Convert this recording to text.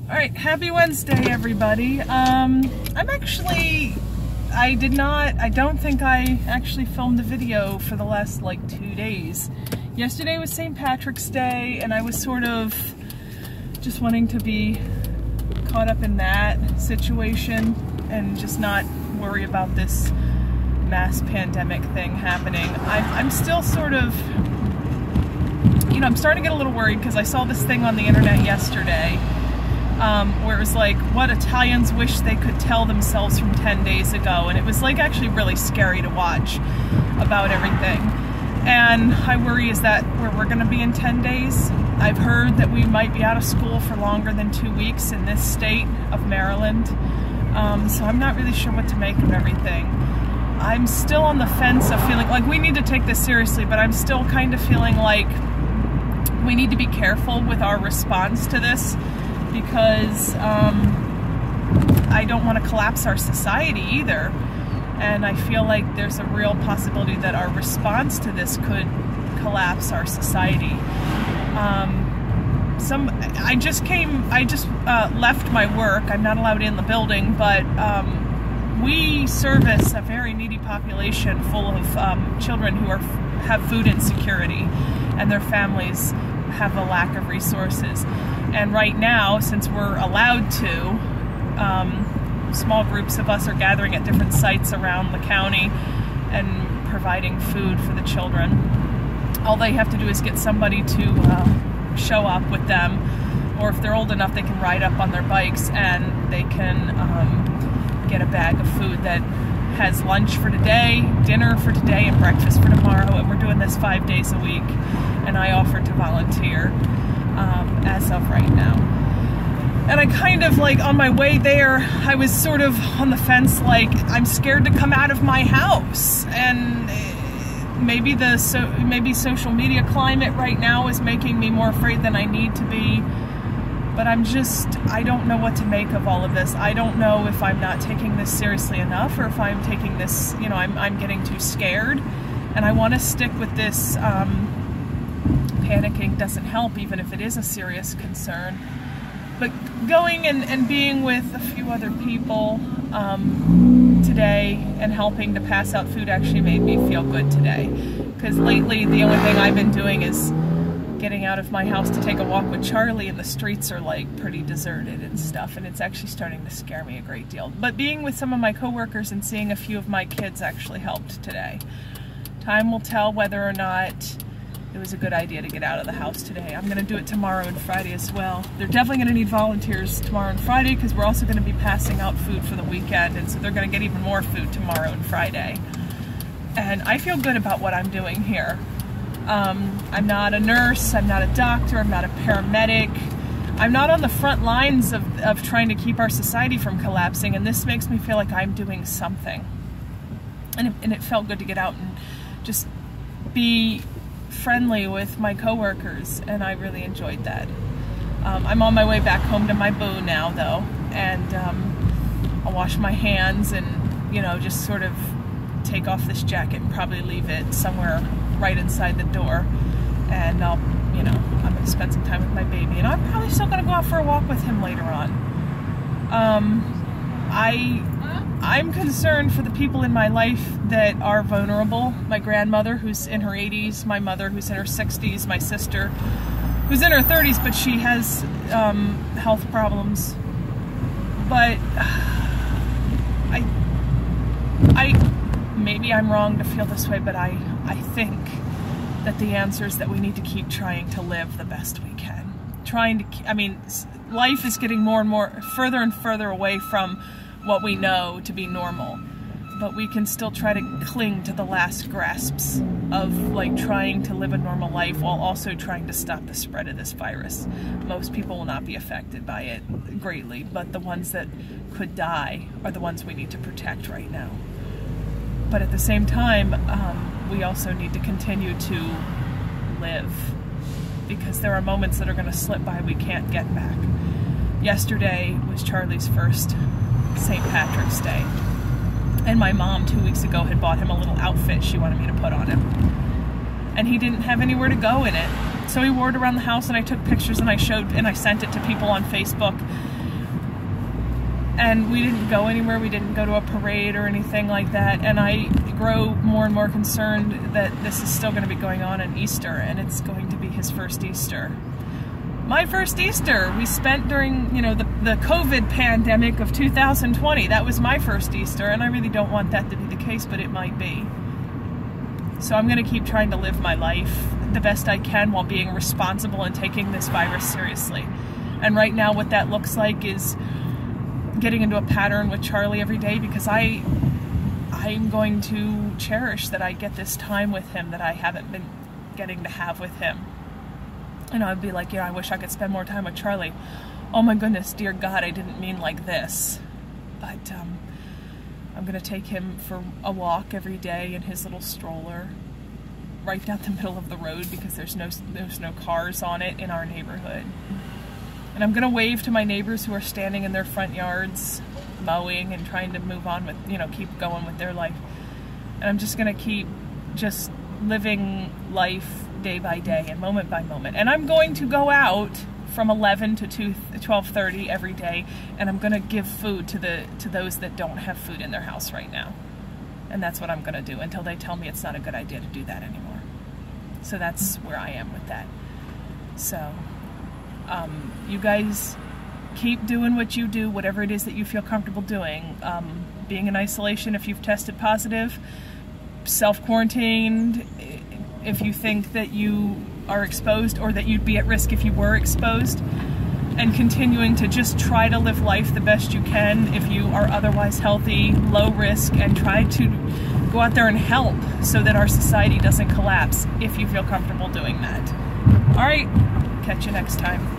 Alright, happy Wednesday, everybody. I don't think I actually filmed a video for the last, 2 days. Yesterday was St. Patrick's Day, and I was sort of just wanting to be caught up in that situation and just not worry about this mass pandemic thing happening. I'm still sort of, I'm starting to get a little worried because I saw this thing on the internet yesterday where it was like what Italians wish they could tell themselves from 10 days ago, and it was actually really scary to watch about everything. And I worry, is that where we're going to be in 10 days? I've heard that we might be out of school for longer than 2 weeks in this state of Maryland, so I'm not really sure what to make of everything. I'm still on the fence of feeling like we need to take this seriously, but I'm still kind of feeling like we need to be careful with our response to this, because I don't want to collapse our society either. And I feel like there's a real possibility that our response to this could collapse our society. I just left my work. I'm not allowed in the building, but we service a very needy population full of children who have food insecurity, and their families have a lack of resources. And right now, since we're allowed to, small groups of us are gathering at different sites around the county and providing food for the children. All they have to do is get somebody to show up with them, or if they're old enough, they can ride up on their bikes and they can get a bag of food that has lunch for today, dinner for today, and breakfast for tomorrow. And we're doing this 5 days a week, and I offered to volunteer as of right now. And I kind of, on my way there, I was sort of on the fence, I'm scared to come out of my house. And maybe maybe social media climate right now is making me more afraid than I need to be. But I don't know what to make of all of this. I don't know if I'm not taking this seriously enough, or if I'm taking this, I'm getting too scared. And I want to stick with this. Panicking doesn't help, even if it is a serious concern. But going and being with a few other people today and helping to pass out food actually made me feel good today. Because lately the only thing I've been doing is getting out of my house to take a walk with Charlie, and the streets are pretty deserted and stuff, and it's actually starting to scare me a great deal. But being with some of my coworkers and seeing a few of my kids actually helped today. Time will tell whether or not it was a good idea to get out of the house today. I'm going to do it tomorrow and Friday as well. They're definitely going to need volunteers tomorrow and Friday, because we're also going to be passing out food for the weekend, and so they're going to get even more food tomorrow and Friday. And I feel good about what I'm doing here. I'm not a nurse, I'm not a doctor, I'm not a paramedic. I'm not on the front lines of trying to keep our society from collapsing, and this makes me feel like I'm doing something. And it felt good to get out and just be friendly with my coworkers, and I really enjoyed that. I'm on my way back home to my boo now, though, and I'll wash my hands and, just sort of take off this jacket and probably leave it somewhere right inside the door. And I'm going to spend some time with my baby, and I'm probably still going to go out for a walk with him later on. I'm concerned for the people in my life that are vulnerable. My grandmother, who's in her 80s, my mother, who's in her 60s, my sister, who's in her 30s, but she has health problems. But maybe I'm wrong to feel this way, but I think that the answer is that we need to keep trying to live the best we can. Life is getting more and more, further and further away from what we know to be normal, but we can still try to cling to the last grasps of trying to live a normal life while also trying to stop the spread of this virus. Most people will not be affected by it greatly, but the ones that could die are the ones we need to protect right now. But at the same time, we also need to continue to live, because there are moments that are going to slip by we can't get back. Yesterday was Charlie's first St. Patrick's Day, and my mom 2 weeks ago had bought him a little outfit she wanted me to put on him, and he didn't have anywhere to go in it. So he wore it around the house, and I took pictures and I sent it to people on Facebook. And we didn't go anywhere. We didn't go to a parade or anything like that. And I grow more and more concerned that this is still going to be going on Easter, and it's going to be his first Easter. My first Easter we spent during, you know, the COVID pandemic of 2020. That was my first Easter, and I really don't want that to be the case, but it might be. So I'm going to keep trying to live my life the best I can while being responsible and taking this virus seriously. And right now what that looks like is getting into a pattern with Charlie every day, because I'm going to cherish that I get this time with him that I haven't been getting to have with him. And I'd be like, yeah, I wish I could spend more time with Charlie. Oh my goodness, dear God, I didn't mean like this. But I'm going to take him for a walk every day in his little stroller right down the middle of the road, because there's no cars on it in our neighborhood. And I'm going to wave to my neighbors who are standing in their front yards mowing and trying to move on with, you know, keep going with their life. And I'm just going to keep just living life day by day and moment by moment. And I'm going to go out from 11 to 12:30 every day, and I'm going to give food to those that don't have food in their house right now. And that's what I'm going to do until they tell me it's not a good idea to do that anymore. So that's where I am with that. So you guys keep doing what you do, whatever it is that you feel comfortable doing. Being in isolation if you've tested positive, self-quarantined if you think that you are exposed or that you'd be at risk if you were exposed, and continuing to just try to live life the best you can if you are otherwise healthy, low risk, and try to go out there and help so that our society doesn't collapse if you feel comfortable doing that. All right, catch you next time.